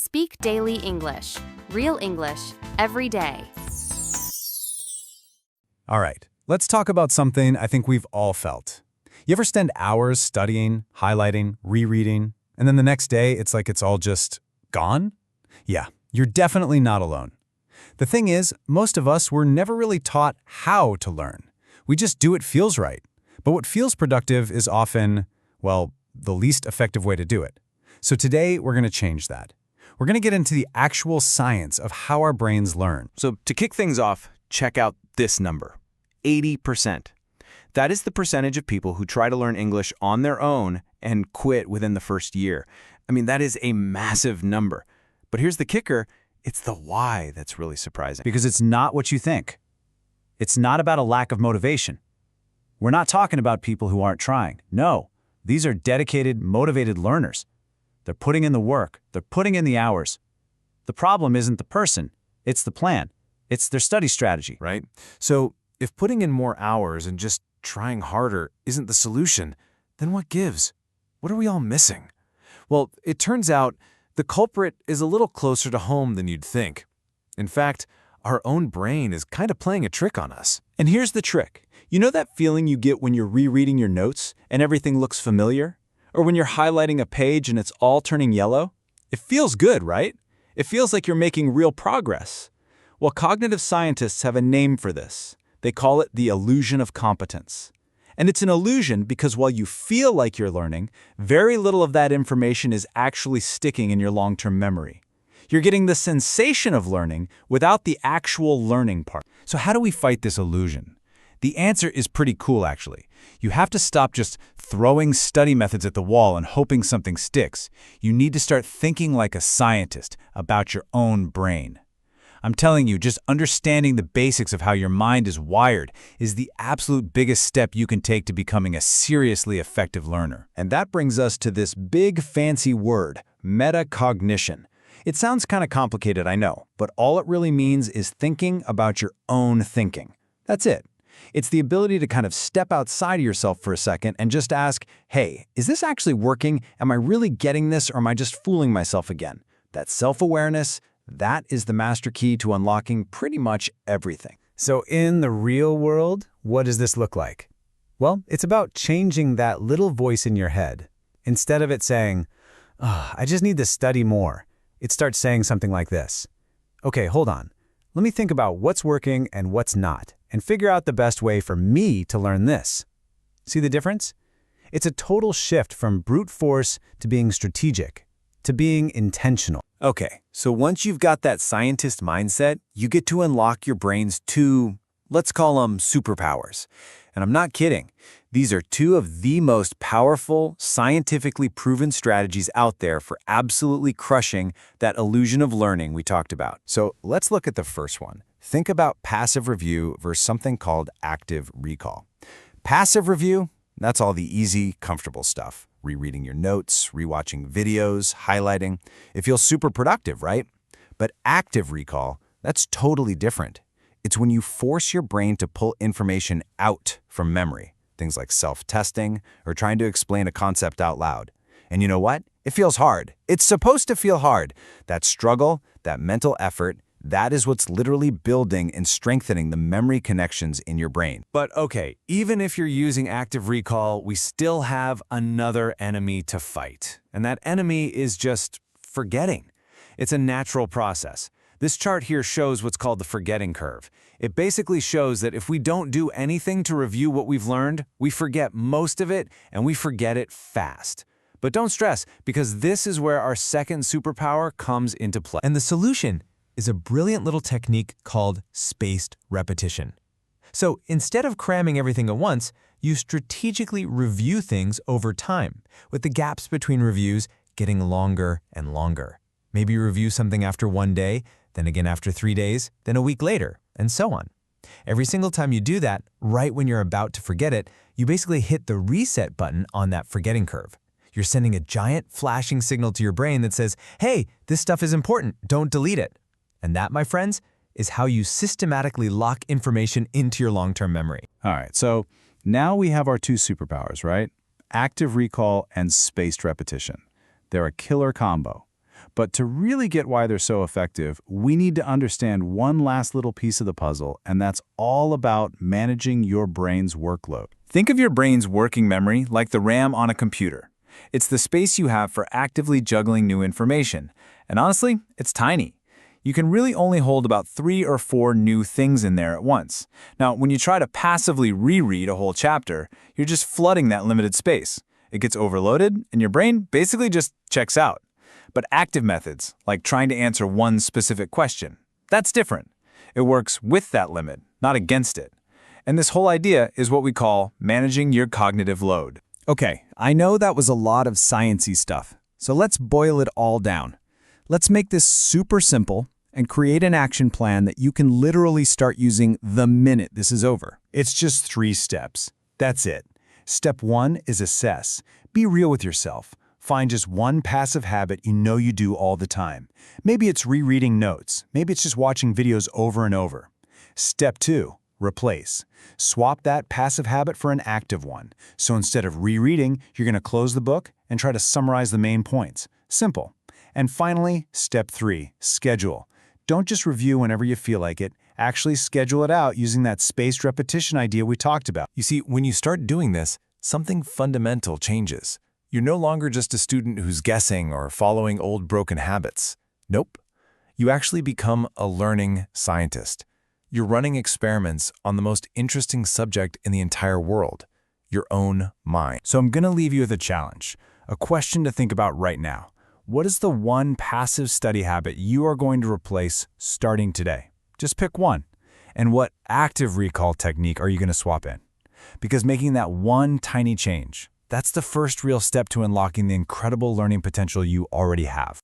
Speak Daily English. Real English every day. All right, let's talk about something I think we've all felt. You ever spend hours studying, highlighting, rereading, and then the next day it's like it's all just gone? Yeah, you're definitely not alone. The thing is, most of us were never really taught how to learn. We just do what feels right. But what feels productive is often, well, the least effective way to do it. So today we're going to change that. We're going to get into the actual science of how our brains learn. So to kick things off, check out this number, 80%. That is the percentage of people who try to learn English on their own and quit within the first year. I mean, that is a massive number. But here's the kicker, it's the why that's really surprising. Because it's not what you think. It's not about a lack of motivation. We're not talking about people who aren't trying. No, these are dedicated, motivated learners. They're putting in the work. They're putting in the hours. The problem isn't the person. It's the plan. It's their study strategy. Right? So if putting in more hours and just trying harder isn't the solution, then what gives? What are we all missing? Well, it turns out the culprit is a little closer to home than you'd think. In fact, our own brain is kind of playing a trick on us. And here's the trick. You know that feeling you get when you're rereading your notes and everything looks familiar? Or when you're highlighting a page and it's all turning yellow? It feels good, right? It feels like you're making real progress. Well, cognitive scientists have a name for this. They call it the illusion of competence. And it's an illusion because while you feel like you're learning, very little of that information is actually sticking in your long-term memory. You're getting the sensation of learning without the actual learning part. So how do we fight this illusion? The answer is pretty cool, actually. You have to stop just throwing study methods at the wall and hoping something sticks. You need to start thinking like a scientist about your own brain. I'm telling you, just understanding the basics of how your mind is wired is the absolute biggest step you can take to becoming a seriously effective learner. And that brings us to this big fancy word, metacognition. It sounds kind of complicated, I know, but all it really means is thinking about your own thinking. That's it. It's the ability to kind of step outside of yourself for a second and just ask, hey, is this actually working? Am I really getting this, or am I just fooling myself again? That self-awareness, that is the master key to unlocking pretty much everything. So in the real world, what does this look like? Well, it's about changing that little voice in your head. Instead of it saying, I just need to study more, it starts saying something like this. Okay, hold on. Let me think about what's working and what's not, and figure out the best way for me to learn this. See the difference? It's a total shift from brute force to being strategic, to being intentional. Okay, so once you've got that scientist mindset, you get to unlock your brain's two, let's call them superpowers. And I'm not kidding. These are two of the most powerful, scientifically proven strategies out there for absolutely crushing that illusion of learning we talked about. So let's look at the first one. Think about passive review versus something called active recall. Passive review, that's all the easy, comfortable stuff. Rereading your notes, rewatching videos, highlighting. It feels super productive, right? But active recall, that's totally different. It's when you force your brain to pull information out from memory, things like self-testing or trying to explain a concept out loud. And you know what? It feels hard. It's supposed to feel hard. That struggle, that mental effort, that is what's literally building and strengthening the memory connections in your brain. But okay, even if you're using active recall, we still have another enemy to fight. And that enemy is just forgetting. It's a natural process. This chart here shows what's called the forgetting curve. It basically shows that if we don't do anything to review what we've learned, we forget most of it, and we forget it fast. But don't stress, because this is where our second superpower comes into play. And the solution is a brilliant little technique called spaced repetition. So instead of cramming everything at once, you strategically review things over time, with the gaps between reviews getting longer and longer. Maybe you review something after one day, then again after 3 days, then a week later, and so on. Every single time you do that, right when you're about to forget it, you basically hit the reset button on that forgetting curve. You're sending a giant flashing signal to your brain that says, hey, this stuff is important, don't delete it. And that, my friends, is how you systematically lock information into your long-term memory. All right, so now we have our two superpowers, right? Active recall and spaced repetition. They're a killer combo. But to really get why they're so effective, we need to understand one last little piece of the puzzle, and that's all about managing your brain's workload. Think of your brain's working memory like the RAM on a computer. It's the space you have for actively juggling new information. And honestly, it's tiny. You can really only hold about 3 or 4 new things in there at once. Now, when you try to passively reread a whole chapter, you're just flooding that limited space. It gets overloaded, and your brain basically just checks out. But active methods, like trying to answer one specific question, that's different. It works with that limit, not against it. And this whole idea is what we call managing your cognitive load. Okay, I know that was a lot of sciencey stuff, so let's boil it all down. Let's make this super simple and create an action plan that you can literally start using the minute this is over. It's just 3 steps. That's it. Step 1 is assess. Be real with yourself. Find just one passive habit you know you do all the time. Maybe it's rereading notes. Maybe it's just watching videos over and over. Step 2, replace. Swap that passive habit for an active one. So instead of rereading, you're going to close the book and try to summarize the main points. Simple. And finally, step 3, schedule. Don't just review whenever you feel like it. Actually schedule it out using that spaced repetition idea we talked about. You see, when you start doing this, something fundamental changes. You're no longer just a student who's guessing or following old broken habits. Nope. You actually become a learning scientist. You're running experiments on the most interesting subject in the entire world, your own mind. So I'm going to leave you with a challenge, a question to think about right now. What is the one passive study habit you are going to replace starting today? Just pick one. And what active recall technique are you going to swap in? Because making that one tiny change, that's the first real step to unlocking the incredible learning potential you already have.